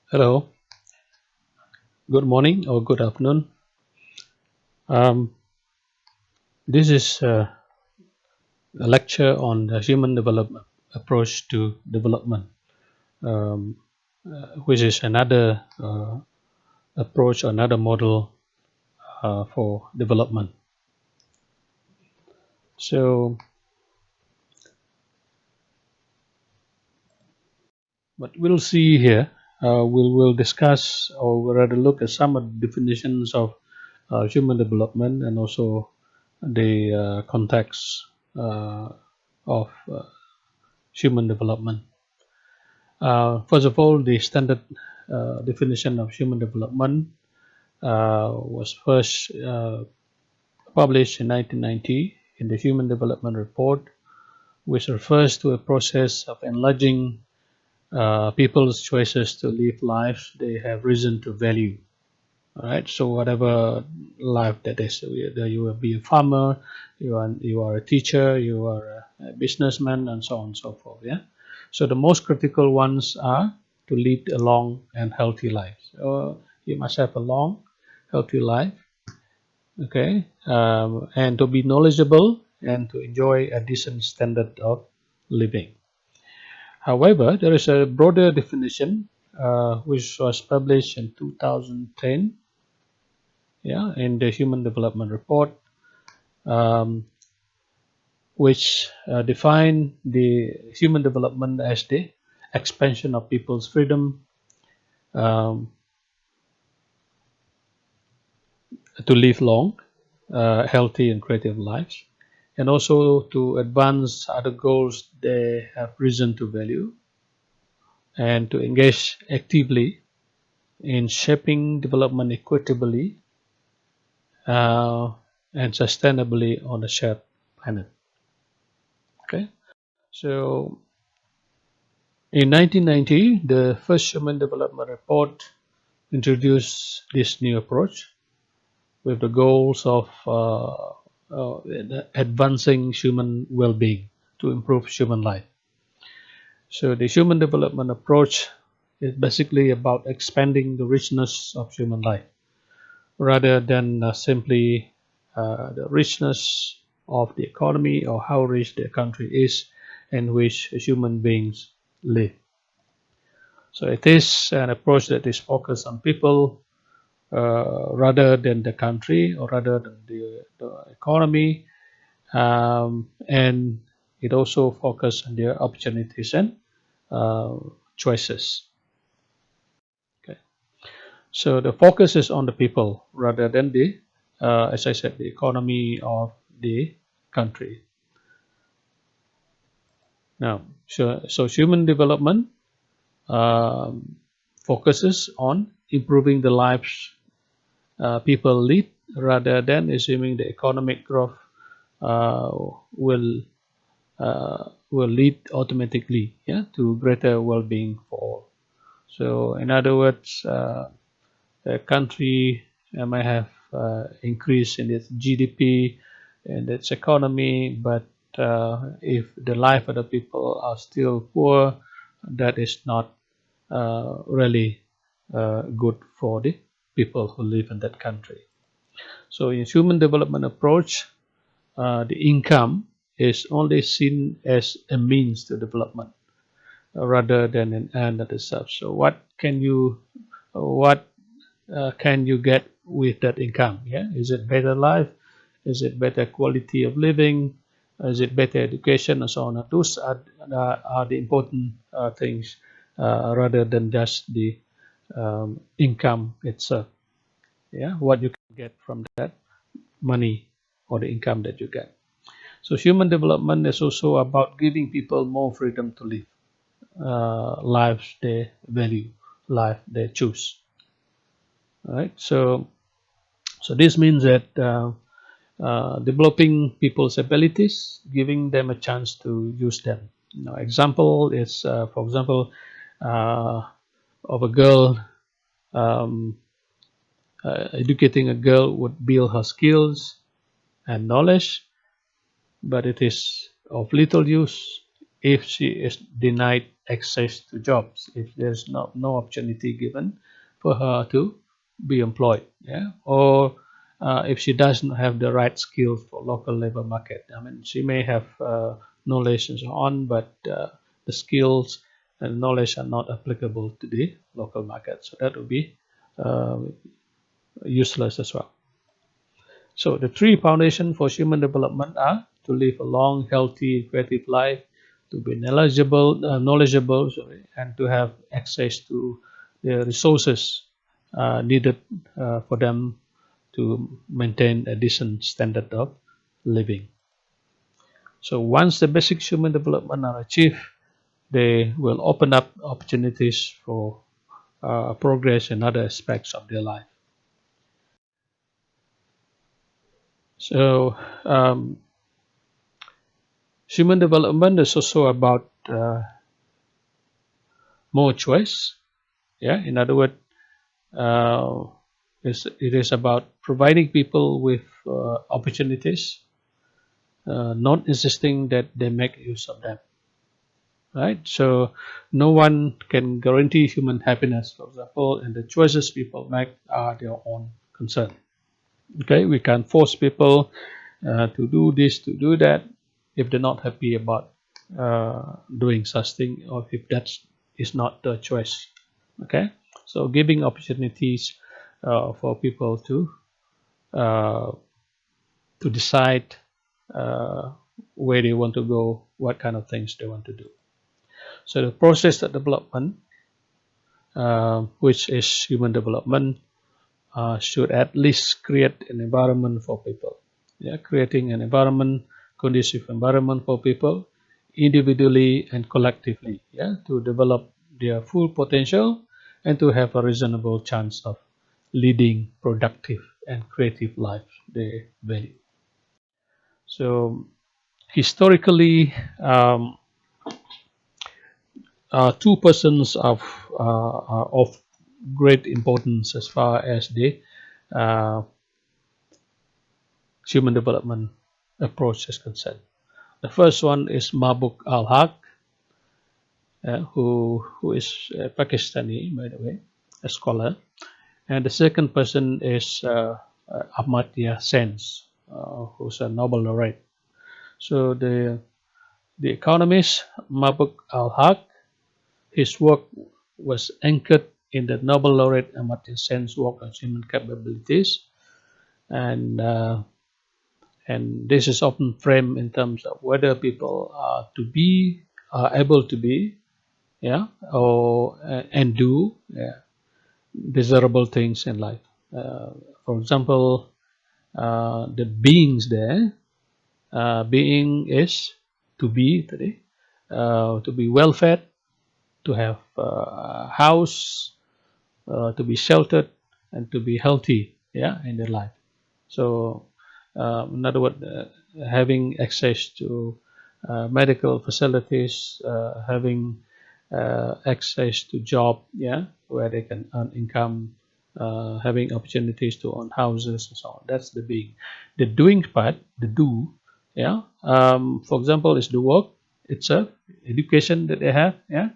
Hello, good morning or good afternoon. Um, this is a lecture on the human development approach to development, um, which is another approach, another model for development. So, what we'll see here, we'll discuss or rather look at some of the definitions of human development and also the context of human development. First of all, the standard definition of human development was first published in 1990 in the Human Development Report, which refers to a process of enlarging people's choices to live lives they have reason to value. All right, so whatever life that is, whether you will be a farmer, you are a teacher, you are a businessman, and so on and so forth. Yeah. So the most critical ones are to lead a long and healthy life. So you must have a long, healthy life. Okay, and to be knowledgeable and to enjoy a decent standard of living. However, there is a broader definition which was published in 2010, yeah, in the Human Development Report, um, which define the human development as the expansion of people's freedom um, to live long, healthy, and creative lives, and also to advance other goals they have reason to value, and to engage actively in shaping development equitably uh, and sustainably on a shared planet. Okay, so in 1990, the first Human Development Report introduced this new approach with the goals of advancing human well-being to improve human life. So the human development approach is basically about expanding the richness of human life rather than simply the richness of the economy or how rich the country is in which human beings live. So it is an approach that is focused on people rather than the country or rather than the economy, and it also focuses on their opportunities and uh, choices. Okay, so the focus is on the people rather than the, as I said, the economy of the country. Now, so human development um, focuses on improving the lives people lead rather than assuming the economic growth uh, will will lead automatically, yeah, to greater well-being for all. So in other words, a country may have increase in its GDP and its economy, but if the life of the people are still poor, that is not really good for the people who live in that country. So in human development approach, the income is only seen as a means to development rather than an end at itself. So what can you get with that income? Yeah, is it better life? Is it better quality of living? Is it better education and so on? Those are the important things rather than just the income itself. Yeah, what you can get from that money or the income that you get. So human development is also about giving people more freedom to live lives they value, life they choose. Right. So this means that developing people's abilities, giving them a chance to use them. Example is, for example, uh, of a girl. Um, Educating a girl would build her skills and knowledge, but it is of little use if she is denied access to jobs, if there's no opportunity given for her to be employed, yeah, or if she doesn't have the right skills for local labor market. I mean, she may have knowledge and so on, but the skills and knowledge are not applicable to the local market, so that would be uh, useless as well. So the three foundations for human development are to live a long, healthy, creative life, to be knowledgeable, sorry, and to have access to the resources needed for them to maintain a decent standard of living. So once the basic human development are achieved, they will open up opportunities for progress in other aspects of their life. So human development is also about more choice. Yeah, in other words, uh, it is about providing people with opportunities, not insisting that they make use of them. Right. So no one can guarantee human happiness, for example, and the choices people make are their own concern. Okay, we can't force people to do this, to do that, if they're not happy about doing such thing, or if that is not the choice. Okay, so giving opportunities for people uh, to decide uh, where they want to go, what kind of things they want to do. So the process of development, which is human development, should at least create an environment for people. Yeah, creating an environment, conducive environment for people, individually and collectively. Yeah, to develop their full potential and to have a reasonable chance of leading productive and creative life they value. So historically, two persons are of great importance as far as the uh, human development approach is concerned. The first one is Mabuk al-Haq, who is Pakistani, by the way, a scholar. And the second person is Amartya Sen, who's a Nobel laureate. So the economist Mabuk al-Haq, his work was anchored in the Nobel laureate Amartya Sen's work on human capabilities, and this is often framed in terms of whether people are able to be, yeah, or and do, yeah, desirable things in life. For example, the beings there, being is to be today, to be well fed, to have a house, to be sheltered, and to be healthy, yeah, in their life. So in other words, having access to medical facilities, having access to job, yeah, where they can earn income, having opportunities to own houses and so on. That's the being. The doing part, the do, yeah. For example, is the work itself, education that they have, yeah,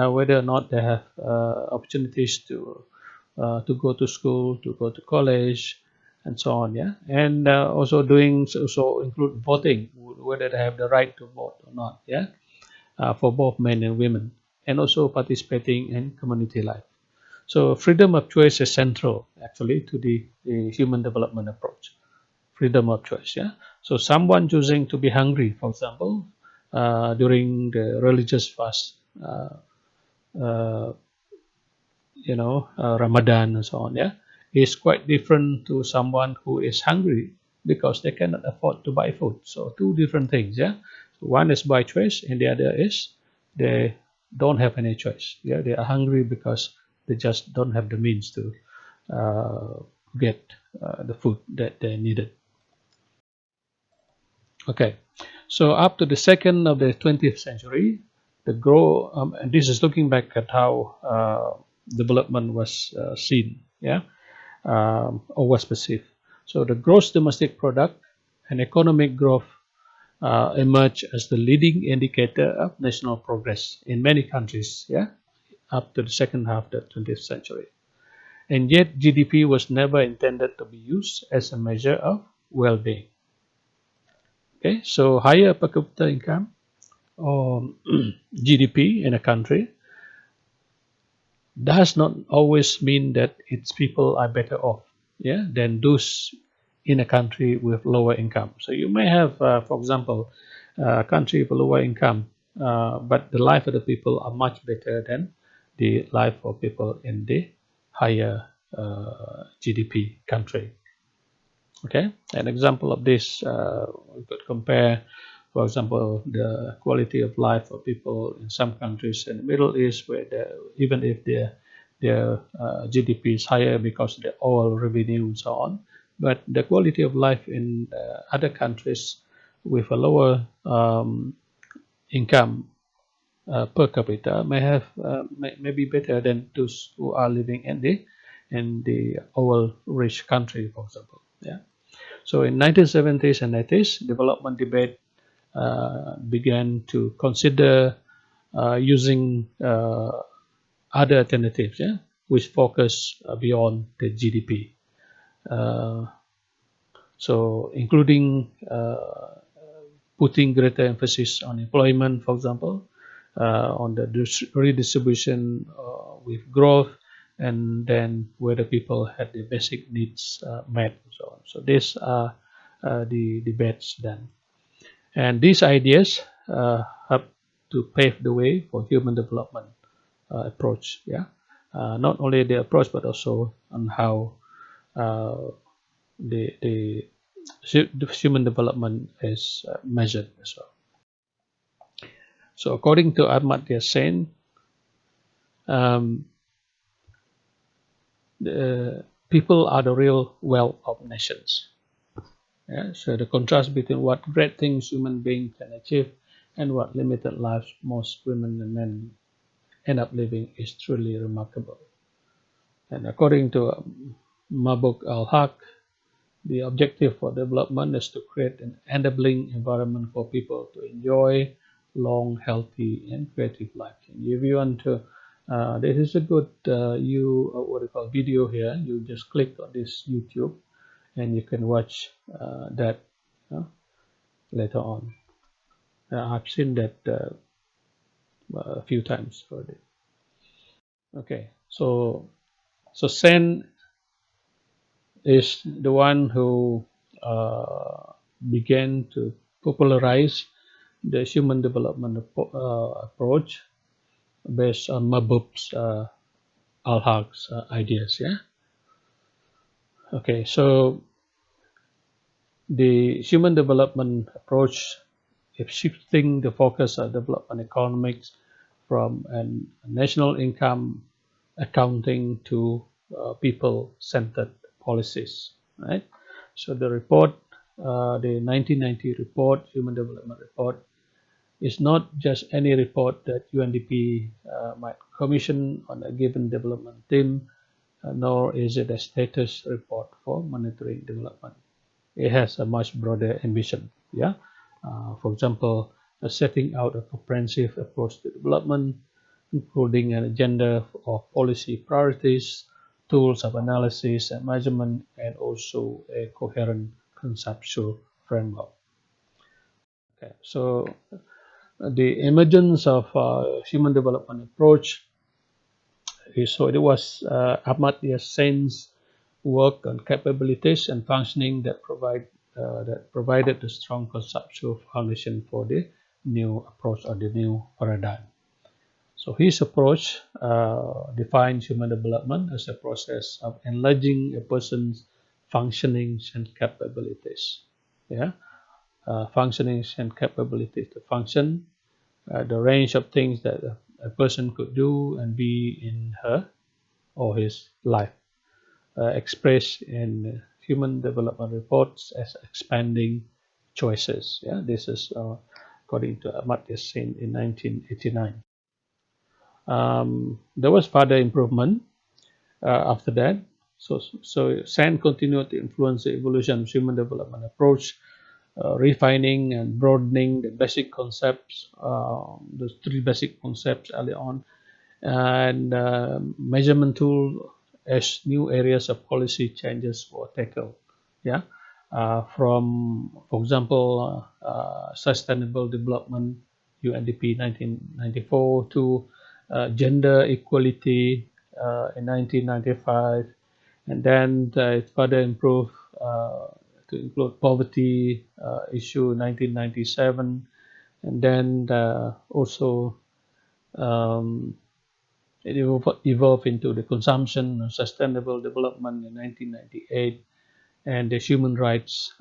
whether or not they have opportunities to go to school, to go to college, and so on. Yeah, and also doing also include voting, whether they have the right to vote or not. Yeah, for both men and women, and also participating in community life. So freedom of choice is central actually to the human development approach. Freedom of choice. Yeah. So someone choosing to be hungry, for example, during the religious fast. Uh, Ramadan and so on, yeah, is quite different to someone who is hungry because they cannot afford to buy food. So two different things, yeah. So one is by choice, and the other is they don't have any choice. Yeah, they are hungry because they just don't have the means to uh, get the food that they needed. Okay, so up to the second of the 20th century, the grow and this is looking back at how development was seen, yeah, or was perceived. So the gross domestic product and economic growth emerged as the leading indicator of national progress in many countries, yeah, up to the second half of the 20th century. And yet, GDP was never intended to be used as a measure of well-being. Okay, so higher per capita income or GDP in a country does not always mean that its people are better off, yeah, than those in a country with lower income. So you may have, for example, a country with lower income, but the life of the people are much better than the life of people in the higher GDP country. Okay, an example of this, we could compare, for example, the quality of life of people in some countries in the Middle East, where even if their GDP is higher because of the oil revenue and so on, but the quality of life in other countries with a lower income per capita may be better than those who are living in the oil-rich country, for example. Yeah. So in 1970s and 80s, development debate began to consider using other alternatives, yeah, which focus beyond the GDP. Uh, so including putting greater emphasis on employment, for example, on the redistribution with growth, and then whether people had the basic needs met, and so on. So these are the debates then. And these ideas help to pave the way for human development approach. Yeah, not only the approach but also on how uh, the human development is measured as well. So according to Amartya Sen, um, the people are the real wealth of nations. Yeah? So the contrast between what great things human beings can achieve and what limited lives most women and men end up living is truly remarkable. And according to Mabuk al-Haq, the objective for development is to create an enabling environment for people to enjoy long, healthy, and creative life. And if you want to, this is a good what do you call video here. You just click on this YouTube, and you can watch that later on. I've seen that a few times already. Okay, so Sen is the one who began to popularize the human development approach based on Mahbub's Al-Haq's ideas. Yeah. Okay. So the human development approach is shifting the focus of development economics from a national income accounting to people-centered policies. Right. So the report, the 1990 report, Human Development Report, is not just any report that UNDP might commission on a given development theme, nor is it a status report for monitoring development. It has a much broader ambition. Yeah, for example, setting out a comprehensive approach to development, including an agenda of policy priorities, tools of analysis and measurement, and also a coherent conceptual framework. Okay, so the emergence of human development approach so it was Amartya Sen's work on capabilities and functioning that provided the strong conceptual foundation for the new approach or the new paradigm. So his approach defines human development as a process of enlarging a person's functionings and capabilities. Yeah, functionings and capabilities to function, the range of things that a person could do and be in her or his life, expressed in human development reports as expanding choices. Yeah, this is according to Amartya Sen in 1989. There was further improvement after that. So Sen continued to influence the evolution of human development approach refining and broadening the basic concepts, the three basic concepts early on, and measurement tool as new areas of policy changes were tackled. Yeah, from, for example, sustainable development UNDP 1994 to gender equality in 1995, and then it further improved to include poverty issue 1997, and then also um, it evolved into the consumption and sustainable development in 1998, and the human rights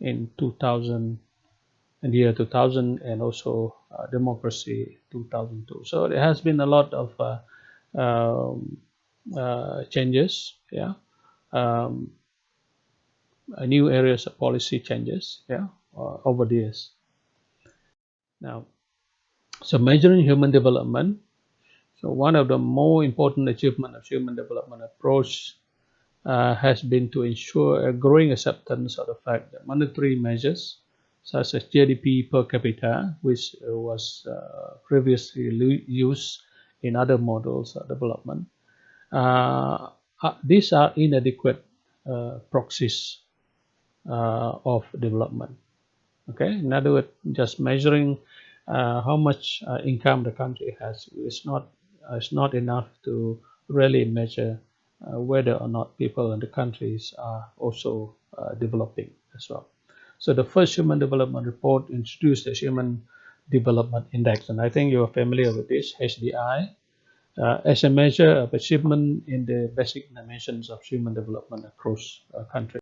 in 2000, in the year 2000, and also democracy 2002. So there has been a lot of um, changes, yeah, um, new areas of policy changes, yeah, over the years. Now, so measuring human development. So one of the more important achievement of human development approach has been to ensure a growing acceptance of the fact that monetary measures such as GDP per capita, which was previously used in other models of development, these are inadequate proxies of development. Okay, in other words, just measuring how much income the country has is not enough to really measure whether or not people in the countries are also developing as well. So the first Human Development Report introduced the Human Development Index, and I think you are familiar with this, HDI, as a measure of achievement in the basic dimensions of human development across countries.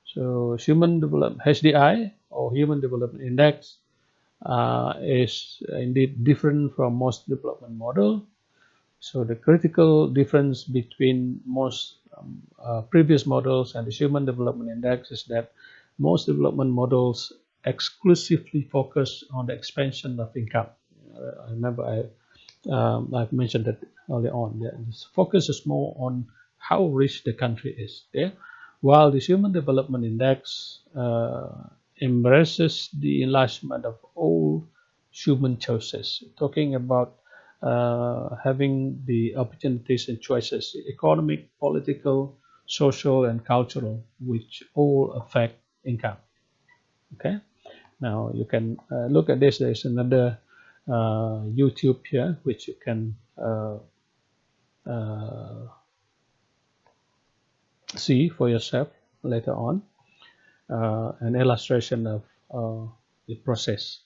So Human Development HDI or Human Development Index is indeed different from most development model. So the critical difference between most previous models and the Human Development Index is that most development models exclusively focus on the expansion of income. I remember I've mentioned that earlier on. The focus is more on how rich the country is. Yeah? While the Human Development Index embraces the enlargement of all human choices, talking about having the opportunities and choices, economic, political, social, and cultural, which all affect income. Okay. Now you can look at this. There's another YouTube here, which you can uh, see for yourself later on, an illustration of the process,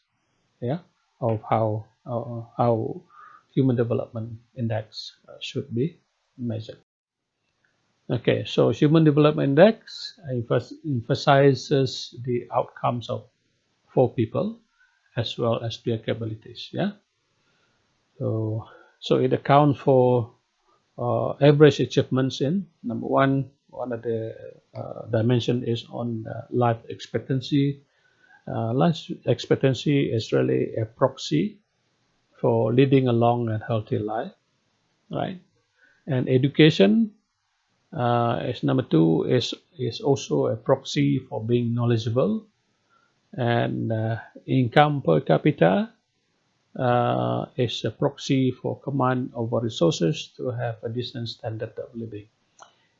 yeah, of how human development index should be measured. Okay, so human development index emphasizes the outcomes of for people as well as their capabilities. Yeah, so it accounts for average achievements in number one. One of the dimension is on life expectancy. Life expectancy is really a proxy for leading a long and healthy life, right? And education is number two, is also a proxy for being knowledgeable, and income per capita is a proxy for command over resources to have a decent standard of living.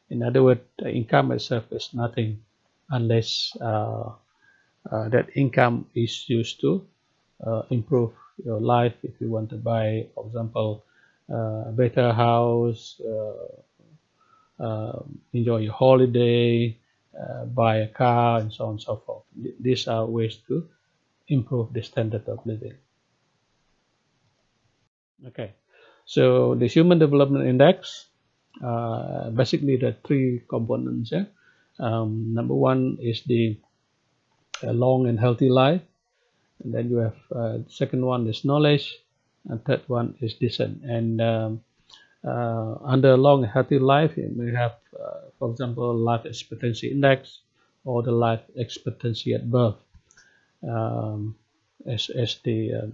In other words, the income itself is nothing unless that income is used to improve your life. If you want to buy, for example, a better house, enjoy your holiday, buy a car, and so on and so forth. These are ways to improve the standard of living. Okay, so the Human Development Index, basically the three components. Yeah? Number one is the long and healthy life, and then you have second one is knowledge, and third one is decent. And under long and healthy life, we have, for example, life expectancy index or the life expectancy at birth as the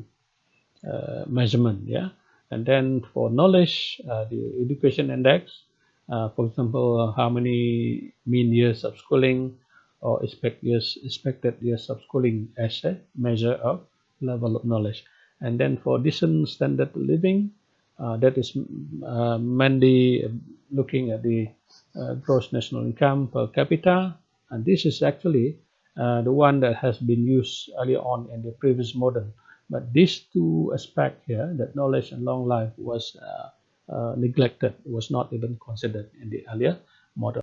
measurement. Yeah, and then for knowledge, the education index, for example, how many mean years of schooling, or expected years of schooling as a measure of level of knowledge. And then for decent standard of living, that is mainly looking at the gross national income per capita, and this is actually the one that has been used earlier on in the previous model. But these two aspects here, that knowledge and long life, was neglected, was not even considered in the earlier model.